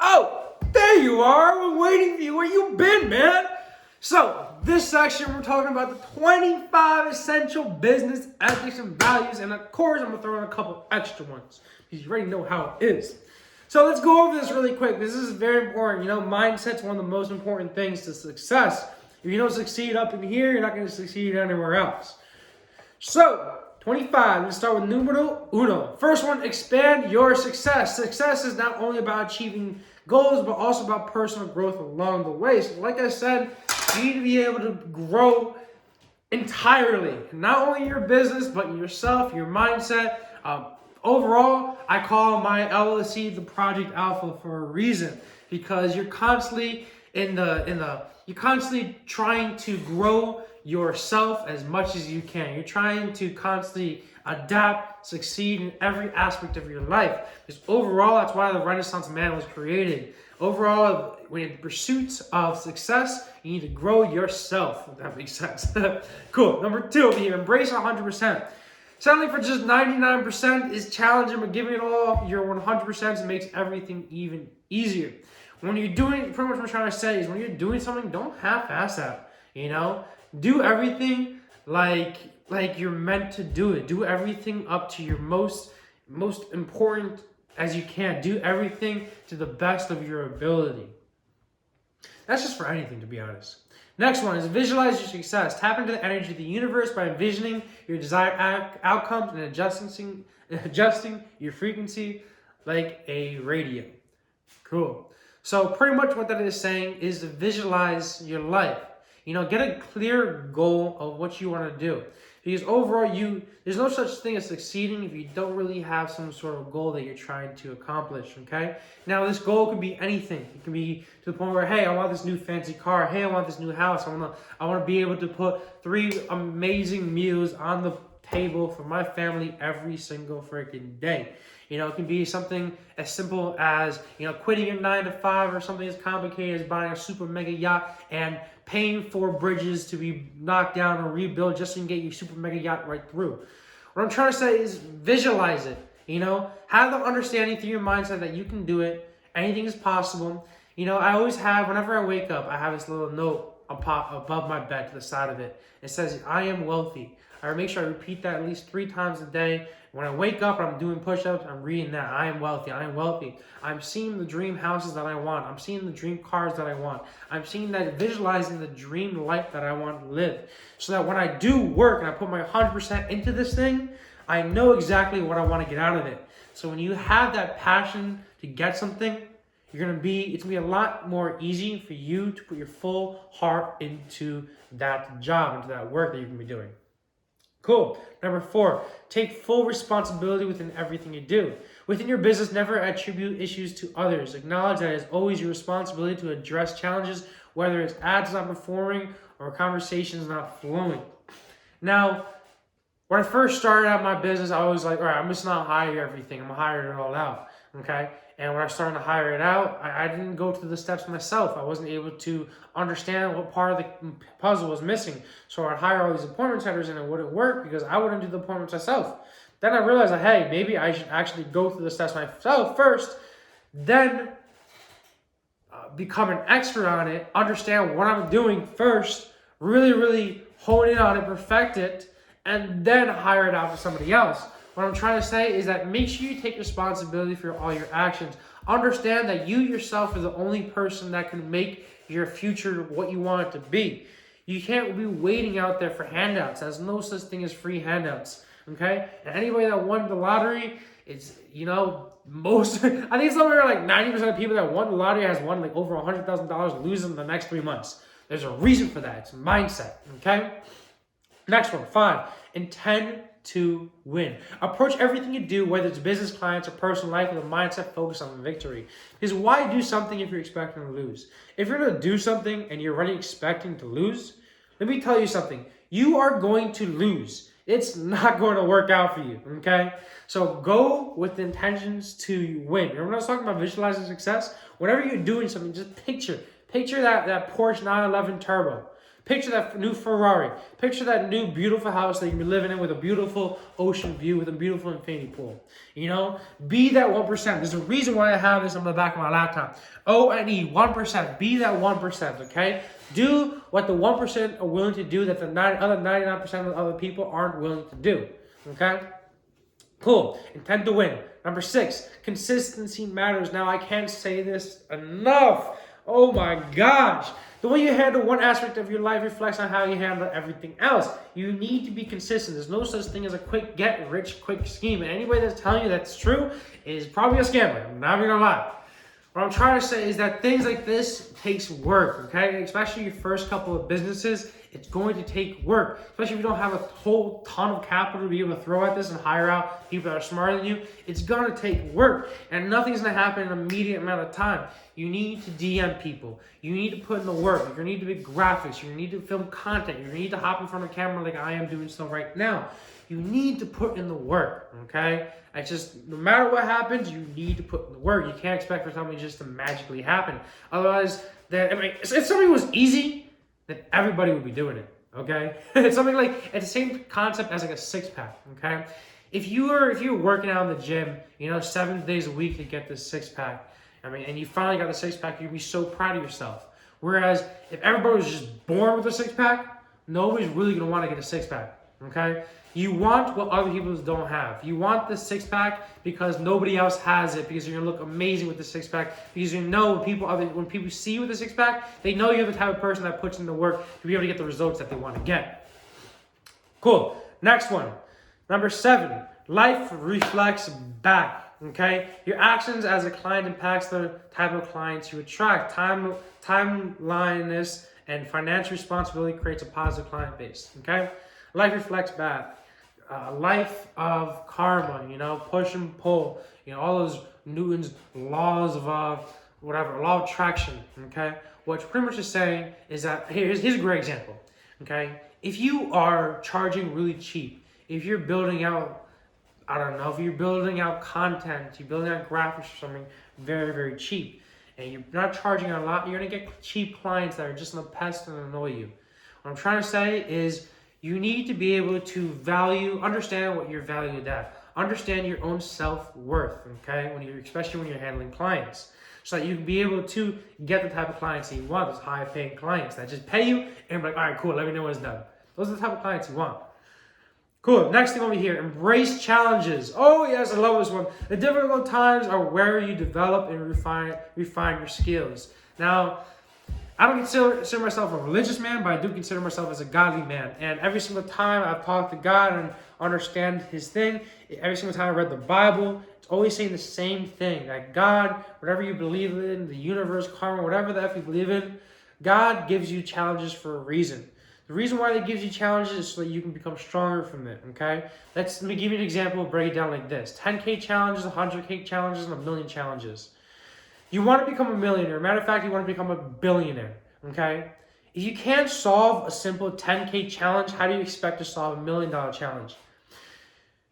Oh, there you are. We're waiting for you. Where you been, man? So, this section, we're talking about the 25 essential business ethics and values. And of course, I'm going to throw in a couple extra ones because you already know how it is. So, let's go over this really quick. This is very important. You know, mindset's one of the most important things to success. If you don't succeed up in here, you're not going to succeed anywhere else. So, 25, let's start with numero uno. First one, expand your success. Success is not only about achieving goals, but also about personal growth along the way. So like I said, you need to be able to grow entirely. Not only your business, but yourself, your mindset. Overall, I call my LLC the Project Alpha for a reason. Because you're constantly you're constantly trying to grow yourself as much as you can. You're trying to constantly adapt, succeed in every aspect of your life. Because overall, that's why the Renaissance man was created. Overall, when in pursuit of success, you need to grow yourself, if that makes sense. Cool. Number two, you embrace 100%. Settling for just 99% is challenging, but giving it all your 100% makes everything even easier. When you're doing, pretty much what I'm trying to say is when you're doing something, don't half-ass that, you know? Do everything like you're meant to do it. Do everything up to your most important as you can. Do everything to the best of your ability. That's just for anything, to be honest. Next one is visualize your success. Tap into the energy of the universe by envisioning your desired outcomes and adjusting your frequency like a radio. Cool. So pretty much what that is saying is to visualize your life. You know, get a clear goal of what you want to do. Because overall, there's no such thing as succeeding if you don't really have some sort of goal that you're trying to accomplish, okay? Now, this goal can be anything. It can be to the point where, hey, I want this new fancy car. Hey, I want this new house. I want to be able to put 3 amazing meals on the table for my family every single freaking day. You know, it can be something as simple as, you know, quitting your 9 to 5, or something as complicated as buying a super mega yacht and paying for bridges to be knocked down or rebuilt just so you can get your super mega yacht right through. What I'm trying to say is visualize it, you know, have the understanding through your mindset that you can do it. Anything is possible. You know, I always have, whenever I wake up, I have this little note above my bed to the side of it. It says, I am wealthy. I make sure I repeat that at least 3 times a day. When I wake up and I'm doing push-ups, I'm reading that. I am wealthy. I am wealthy. I'm seeing the dream houses that I want. I'm seeing the dream cars that I want. I'm seeing that, visualizing the dream life that I want to live. So that when I do work and I put my 100% into this thing, I know exactly what I want to get out of it. So when you have that passion to get something, it's going to be a lot more easy for you to put your full heart into that job, into that work that you're going to be doing. Cool. Number 4, take full responsibility within everything you do. Within your business, never attribute issues to others. Acknowledge that it is always your responsibility to address challenges, whether it's ads not performing or conversations not flowing. Now, when I first started out my business, I was like, all right, I'm just not hire everything. I'm going to hire it all out. Okay? And when I started to hire it out, I didn't go through the steps myself. I wasn't able to understand what part of the puzzle was missing. So I'd hire all these appointment setters and it wouldn't work because I wouldn't do the appointments myself. Then I realized that, hey, maybe I should actually go through the steps myself first, then become an expert on it, understand what I'm doing first, really hone in on it, perfect it, and then hire it out to somebody else. What I'm trying to say is that make sure you take responsibility for all your actions. Understand that you yourself are the only person that can make your future what you want it to be. You can't be waiting out there for handouts. There's no such thing as free handouts. Okay? And anybody that won the lottery, it's, you know, I think somewhere like 90% of people that won the lottery has won like over $100,000 losing in the next 3 months. There's a reason for that. It's mindset. Okay? Next one, 5. Intend to win. Approach everything you do, whether it's business, clients, or personal life, with a mindset focused on victory. Because why do something if you're expecting to lose? If you're going to do something and you're already expecting to lose, let me tell you something. You are going to lose. It's not going to work out for you, okay? So go with the intentions to win. Remember when I was talking about visualizing success? Whenever you're doing something, just picture that Porsche 911 Turbo. Picture that new Ferrari. Picture that new beautiful house that you're living in with a beautiful ocean view, with a beautiful infinity pool. You know, be that 1%. There's a reason why I have this on the back of my laptop. O-N-E, 1%. Be that 1%, okay? Do what the 1% are willing to do that the other 99% of other people aren't willing to do, okay? Cool. Intend to win. Number 6, consistency matters. Now, I can't say this enough. Oh my gosh. The way you handle one aspect of your life reflects on how you handle everything else. You need to be consistent. There's no such thing as a quick get-rich-quick scheme. And anybody that's telling you that's true is probably a scammer. I'm not even gonna lie. What I'm trying to say is that things like this takes work, okay? Especially your first couple of businesses, it's going to take work. Especially if you don't have a whole ton of capital to be able to throw at this and hire out people that are smarter than you. It's gonna take work, and nothing's gonna happen in an immediate amount of time. You need to DM people. You need to put in the work. You're gonna need to make graphics. You're gonna need to film content. You're gonna need to hop in front of a camera like I am doing so right now. You need to put in the work, okay? It's just, no matter what happens, you need to put in the work. You can't expect for something just to magically happen. Otherwise, if something was easy, then everybody would be doing it, okay? It's something like, it's the same concept as like a six-pack, okay? If you're working out in the gym, 7 days a week to get this six-pack, and you finally got the six-pack, you'd be so proud of yourself. Whereas, if everybody was just born with a six-pack, nobody's really gonna wanna get a six-pack, okay? You want what other people don't have. You want the six-pack because nobody else has it, because you're gonna look amazing with the six-pack, because when people see you with the six-pack, they know you're the type of person that puts in the work to be able to get the results that they want to get. Cool. Next one. Number 7, life reflects back. Okay, your actions as a client impacts the type of clients you attract. Timeliness and financial responsibility creates a positive client base. Okay, life reflects back. Life of karma, push and pull, all those Newton's laws of law of attraction. Okay, what it's pretty much is saying is that here's a great example. Okay, if you are charging really cheap, if you're building out, if you're building out content, you're building out graphics or something very, very cheap, and you're not charging a lot, you're gonna get cheap clients that are just gonna pest and annoy you. What I'm trying to say is you need to be able to understand what you're valued at, understand your own self-worth, okay? Especially when you're handling clients, so that you can be able to get the type of clients that you want, those high-paying clients that just pay you and be like, all right, cool, let me know when it's done. Those are the type of clients you want. Cool. Next thing over here, embrace challenges. Oh yes, I love this one. The difficult times are where you develop and refine your skills. Now, I don't consider myself a religious man, but I do consider myself as a godly man. And every single time I've talked to God and understand His thing, every single time I read the Bible, it's always saying the same thing. That God, whatever you believe in, the universe, karma, whatever the F you believe in, God gives you challenges for a reason. The reason why He gives you challenges is so that you can become stronger from it, okay? Let me give you an example, break it down like this. 10K challenges, 100K challenges, and 1,000,000 challenges. You want to become a millionaire. Matter of fact, you want to become a billionaire, okay? If you can't solve a simple 10K challenge, how do you expect to solve a $1 million challenge?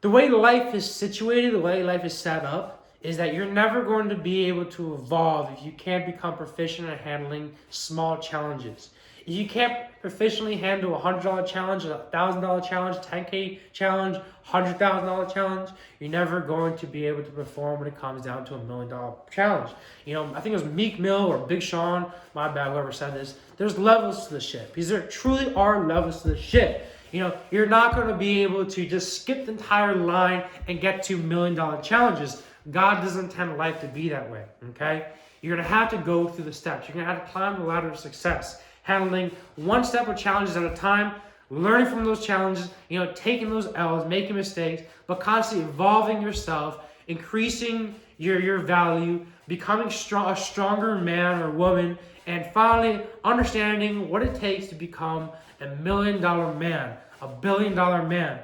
The way life is situated, the way life is set up, is that you're never going to be able to evolve if you can't become proficient at handling small challenges. If you can't proficiently handle a $100 challenge, a $1,000 challenge, 10K challenge, $100,000 challenge, you're never going to be able to perform when it comes down to a $1 million challenge. I think it was Meek Mill or Big Sean, my bad, whoever said this. There's levels to the shit, because there truly are levels to the shit. You're not going to be able to just skip the entire line and get to $1 million challenges. God doesn't intend life to be that way, okay? You're going to have to go through the steps. You're going to have to climb the ladder of success, handling one step of challenges at a time, learning from those challenges, taking those L's, making mistakes, but constantly evolving yourself, increasing your value, becoming a stronger man or woman, and finally understanding what it takes to become a $1 million man, a $1 billion man.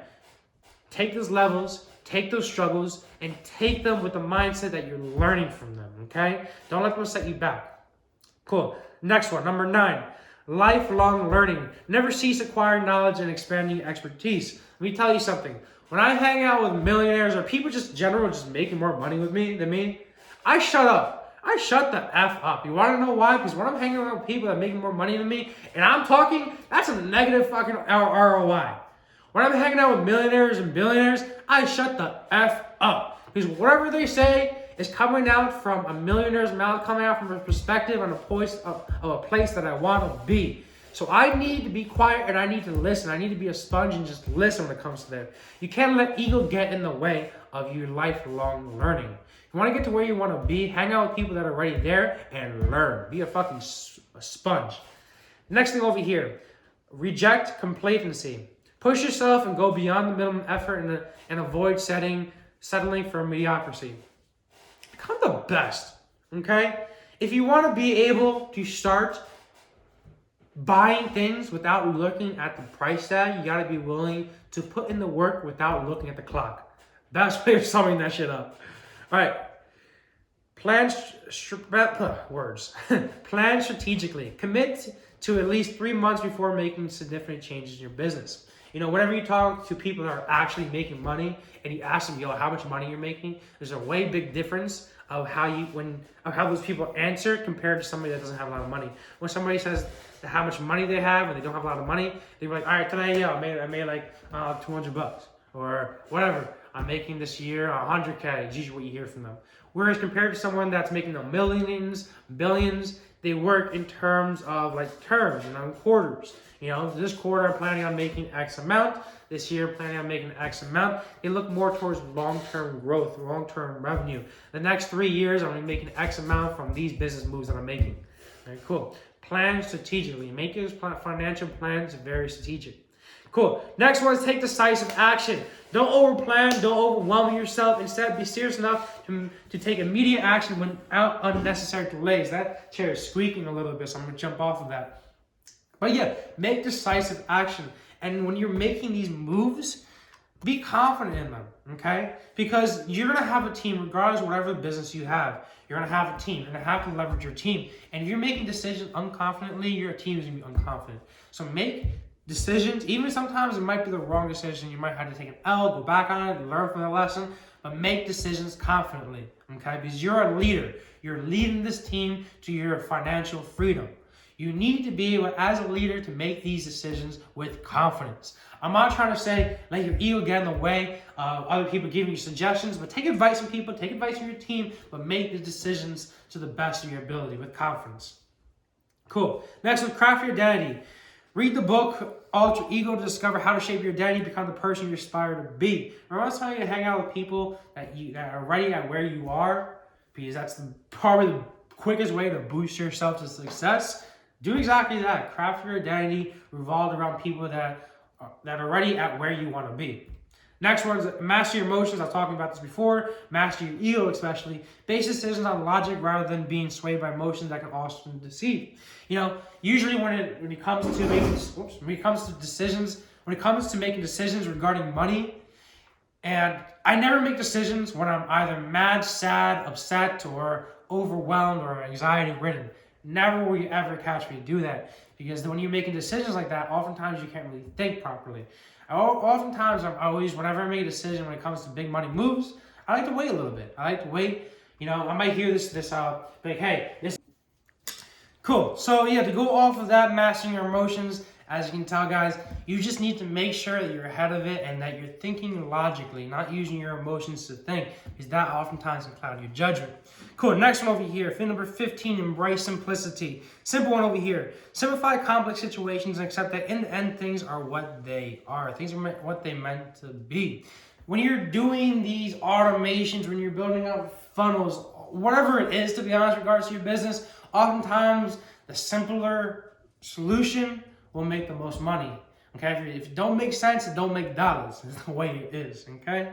Take those levels, take those struggles, and take them with the mindset that you're learning from them, okay? Don't let them set you back. Cool. Next one, number 9. Lifelong learning. Never cease acquiring knowledge and expanding expertise. Let me tell you something. When I hang out with millionaires or people just general just making more money than me, I shut up. I shut the F up. You want to know why? Because when I'm hanging around with people that are making more money than me, and I'm talking, that's a negative fucking ROI. When I'm hanging out with millionaires and billionaires, I shut the F up. Because whatever they say is coming out from a millionaire's mouth, coming out from a perspective and a place that I want to be. So I need to be quiet and I need to listen. I need to be a sponge and just listen when it comes to that. You can't let ego get in the way of your lifelong learning. You want to get to where you want to be, hang out with people that are already there and learn. Be a fucking sponge. Next thing over here, reject complacency. Push yourself and go beyond the minimum effort and avoid settling for mediocrity. Become the best, okay? If you want to be able to start buying things without looking at the price tag, you got to be willing to put in the work without looking at the clock. Best way of summing that shit up. All right. Plan strategically. Commit to at least 3 months before making significant changes in your business. You know, whenever you talk to people that are actually making money and you ask them, how much money you're making, there's a way big difference of how those people answer compared to somebody that doesn't have a lot of money. When somebody says how much money they have and they don't have a lot of money, they're like, all right, today, I made like $200 or whatever. I'm making this year $100K. It's usually what you hear from them. Whereas compared to someone that's making millions, billions, they work in terms of terms, quarters. This quarter I'm planning on making X amount. This year I'm planning on making X amount. They look more towards long-term growth, long-term revenue. The next 3 years I'm going to be making X amount from these business moves that I'm making. All right, cool. Plan strategically. Make your financial plans very strategic. Cool. Next one is take decisive action. Don't overplan. Don't overwhelm yourself. Instead, be serious enough to take immediate action without unnecessary delays. That chair is squeaking a little bit, so I'm going to jump off of that. But yeah, make decisive action. And when you're making these moves, be confident in them, okay? Because you're going to have a team, regardless of whatever business you have. You're going to have a team. You're going to have to leverage your team. And if you're making decisions unconfidently, your team is going to be unconfident. So make decisions, even sometimes it might be the wrong decision. You might have to take an L, go back on it, learn from the lesson, but make decisions confidently, okay? Because you're a leader. You're leading this team to your financial freedom. You need to be able, as a leader, to make these decisions with confidence. I'm not trying to say let your ego get in the way of other people giving you suggestions, but take advice from people, take advice from your team, but make the decisions to the best of your ability with confidence. Cool. Next one, craft your identity. Read the book, Alter Ego, to discover how to shape your identity, become the person you aspire to be. Remember I was telling you to hang out with people that are already at where you are, because that's probably the quickest way to boost yourself to success. Do exactly that. Craft your identity revolved around people that are already at where you want to be. Next one is master your emotions. I've talked about this before. Master your ego, especially. Base decisions on logic rather than being swayed by emotions that can often deceive. Usually when it comes to making decisions regarding money, and I never make decisions when I'm either mad, sad, upset, or overwhelmed or anxiety-ridden. Never will you ever catch me do that, because when you're making decisions like that, oftentimes you can't really think properly. Whenever I make a decision when it comes to big money moves, I like to wait a little bit. I might hear this like, hey, this. Cool. So yeah, to go off of that, mastering your emotions, as you can tell, guys, you just need to make sure that you're ahead of it and that you're thinking logically, not using your emotions to think, because that oftentimes can cloud your judgment. Cool. Next one over here. Fin number 15, embrace simplicity. Simple one over here. Simplify complex situations and accept that in the end, things are what they are. Things are what they meant to be. When you're doing these automations, when you're building up funnels, whatever it is, to be honest, in regards to your business, oftentimes the simpler solution will make the most money. Okay, if it don't make sense, it don't make dollars. It's the way it is. Okay.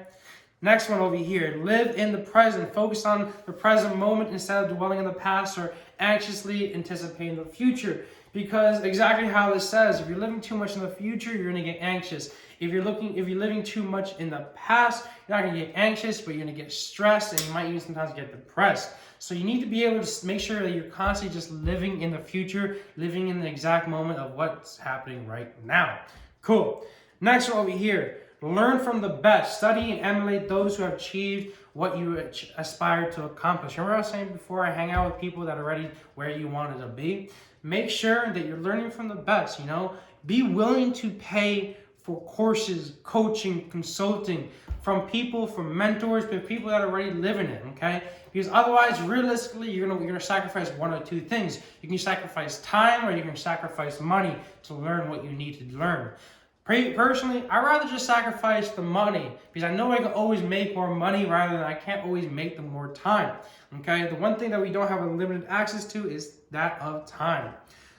Next one over here, live in the present. Focus on the present moment instead of dwelling in the past or anxiously anticipating the future. Because exactly how this says, if you're living too much in the future, you're gonna get anxious. If you're living too much in the past, you're not gonna get anxious, but you're gonna get stressed, and you might even sometimes get depressed. So you need to be able to make sure that you're constantly just living in the future, living in the exact moment of what's happening right now. Cool. Next one over here. Learn from the best. Study and emulate those who have achieved what you aspire to accomplish. Remember I was saying before, I hang out with people that are already where you wanted to be. Make sure that you're learning from the best, you know? Be willing to pay for courses, coaching, consulting from people, from mentors, but people that are already living it, okay? Because otherwise, realistically, you're gonna sacrifice one or two things. You can sacrifice time or you can sacrifice money to learn what you need to learn. Personally, I'd rather just sacrifice the money because I know I can always make more money rather than I can't always make the more time, okay? The one thing that we don't have unlimited access to is that of time.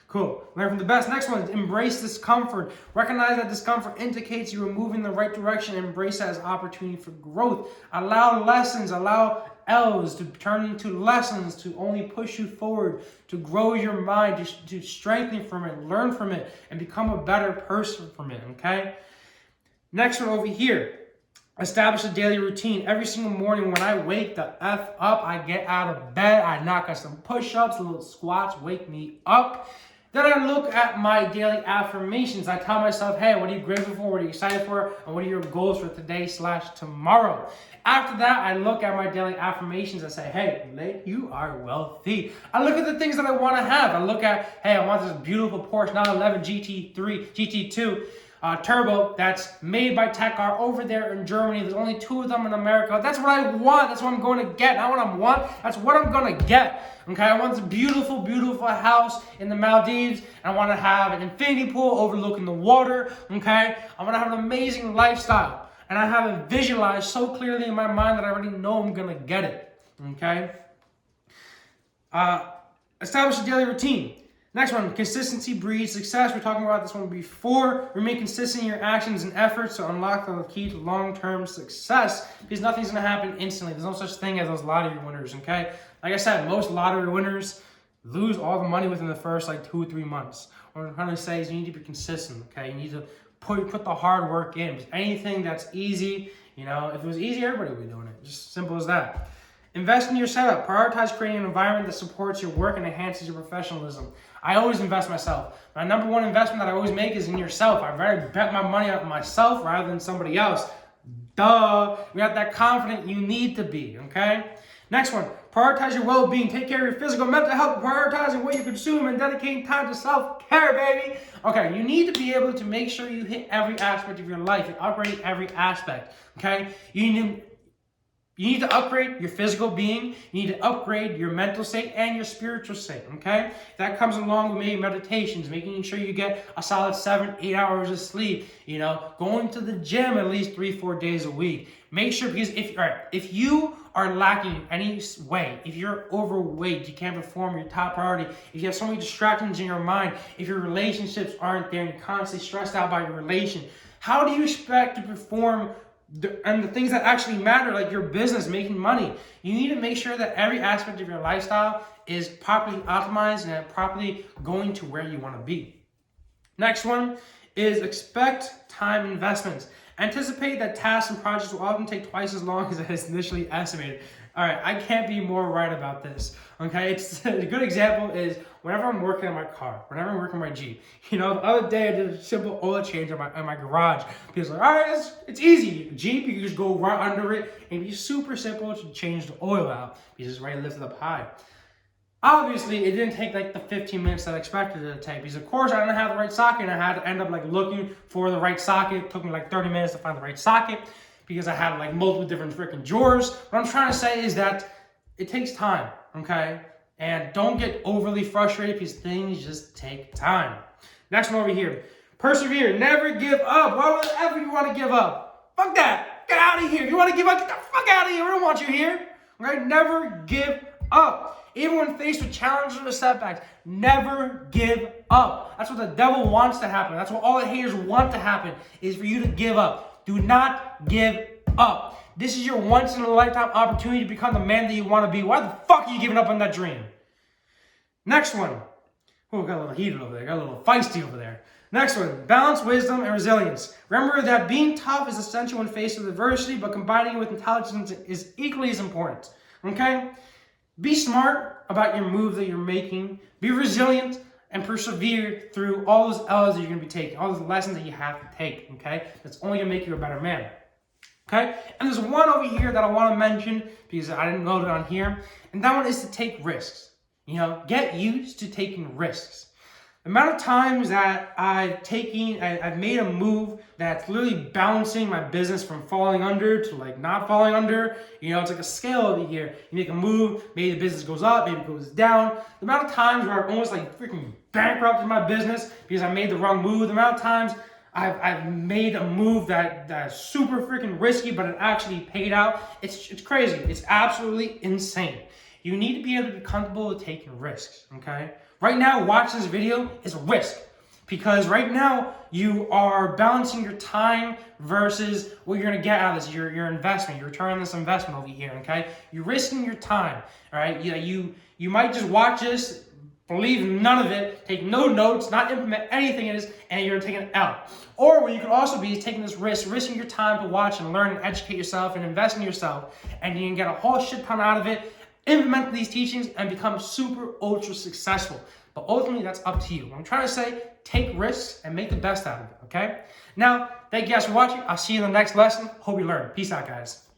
Cool. Learn from the best. Next one is embrace discomfort. Recognize that discomfort indicates you are moving in the right direction. Embrace that as opportunity for growth. Allow lessons, allow L's to turn into lessons to only push you forward, to grow your mind, to strengthen from it, learn from it, and become a better person from it, okay? Next one over here. Establish a daily routine. Every single morning when I wake the F up, I get out of bed, I knock out some push-ups, little squats, wake me up. Then I look at my daily affirmations. I tell myself, hey, what are you grateful for? What are you excited for? And what are your goals for today/tomorrow? After that, I look at my daily affirmations and say, hey, you are wealthy. I look at the things that I want to have. I look at, hey, I want this beautiful Porsche 911 GT2 turbo that's made by Tech-R over there in Germany. There's only 2 of them in America. That's what I want. That's what I'm going to get. Not what I want. That's what I'm going to get. Okay, I want this beautiful, beautiful house in the Maldives. And I want to have an infinity pool overlooking the water. Okay, I want to have an amazing lifestyle. And I have it visualized so clearly in my mind that I already know I'm going to get it. Okay. Establish a daily routine. Next one, consistency breeds success. We're talking about this one before. Remain consistent in your actions and efforts to unlock the key to long-term success because nothing's going to happen instantly. There's no such thing as those lottery winners, okay? Like I said, most lottery winners lose all the money within the first 2 or 3 months. What I'm trying to say is you need to be consistent, okay? You need to put the hard work in. Because anything that's easy, you know, if it was easy, everybody would be doing it. Just simple as that. Invest in your setup. Prioritize creating an environment that supports your work and enhances your professionalism. I always invest myself. My number one investment that I always make is in yourself. I'd rather bet my money on myself rather than somebody else. Duh. You're not that confident you need to be, okay? Next one, prioritize your well-being. Take care of your physical, mental health, prioritizing what you consume and dedicating time to self-care, baby. Okay, you need to be able to make sure you hit every aspect of your life. You upgrade every aspect, okay? You need to upgrade your physical being, you need to upgrade your mental state and your spiritual state, okay? That comes along with maybe meditations, making sure you get a solid 7-8 hours of sleep, you know, going to the gym at least 3-4 days a week. Make sure, because if you are lacking in any way, if you're overweight, you can't perform your top priority, if you have so many distractions in your mind, if your relationships aren't there and you're constantly stressed out by your relation, how do you expect to perform and the things that actually matter, like your business, making money? You need to make sure that every aspect of your lifestyle is properly optimized and properly going to where you want to be. Next one is expect time investments. Anticipate that tasks and projects will often take twice as long as it is initially estimated. All right, I can't be more right about this, okay? It's a good example is whenever I'm working on my car, whenever I'm working on my Jeep. You know, the other day I did a simple oil change in my garage. People's like, all right, it's easy. Jeep, you can just go right under it and be super simple to change the oil out because it's ready to lift it up high. Obviously, it didn't take the 15 minutes that I expected it to take because, of course, I didn't have the right socket and I had to end up looking for the right socket. It took me 30 minutes to find the right socket because I had multiple different freaking drawers. What I'm trying to say is that it takes time, okay? And don't get overly frustrated because things just take time. Next one over here. Persevere. Never give up. Why would ever you want to give up? Fuck that. Get out of here. If you want to give up, get the fuck out of here. We don't want you here. Okay? Never give up. Even when faced with challenges or setbacks, never give up. That's what the devil wants to happen. That's what all the haters want to happen, is for you to give up. Do not give up. This is your once-in-a-lifetime opportunity to become the man that you want to be. Why the fuck are you giving up on that dream? Next one. Oh, got a little heated over there. Got a little feisty over there. Next one. Balance, wisdom, and resilience. Remember that being tough is essential when faced with adversity, but combining it with intelligence is equally as important. Okay? Be smart about your move that you're making. Be resilient and persevere through all those L's that you're going to be taking, all those lessons that you have to take, okay? That's only going to make you a better man. Okay? And there's one over here that I want to mention because I didn't load it on here, and that one is to take risks. You know, get used to taking risks. The amount of times that I've made a move that's literally balancing my business from falling under to like not falling under. You know, it's like a scale over here. You make a move, maybe the business goes up, maybe it goes down. The amount of times where I've almost like freaking bankrupted my business because I made the wrong move. The amount of times I've made a move that's super freaking risky, but it actually paid out. It's crazy. It's absolutely insane. You need to be able to be comfortable with taking risks, okay? Right now, watching this video is a risk because right now you are balancing your time versus what you're gonna get out of this, your investment, your return on this investment over here, okay? You're risking your time, all right? You might just watch this, believe none of it, take no notes, not implement anything in this, and you're taking it out. Or what you could also be is taking this risk, risking your time to watch and learn and educate yourself and invest in yourself, and you can get a whole shit ton out of it, implement these teachings, and become super ultra successful. But ultimately, that's up to you. What I'm trying to say, take risks and make the best out of it, okay? Now, thank you guys for watching. I'll see you in the next lesson. Hope you learn. Peace out, guys.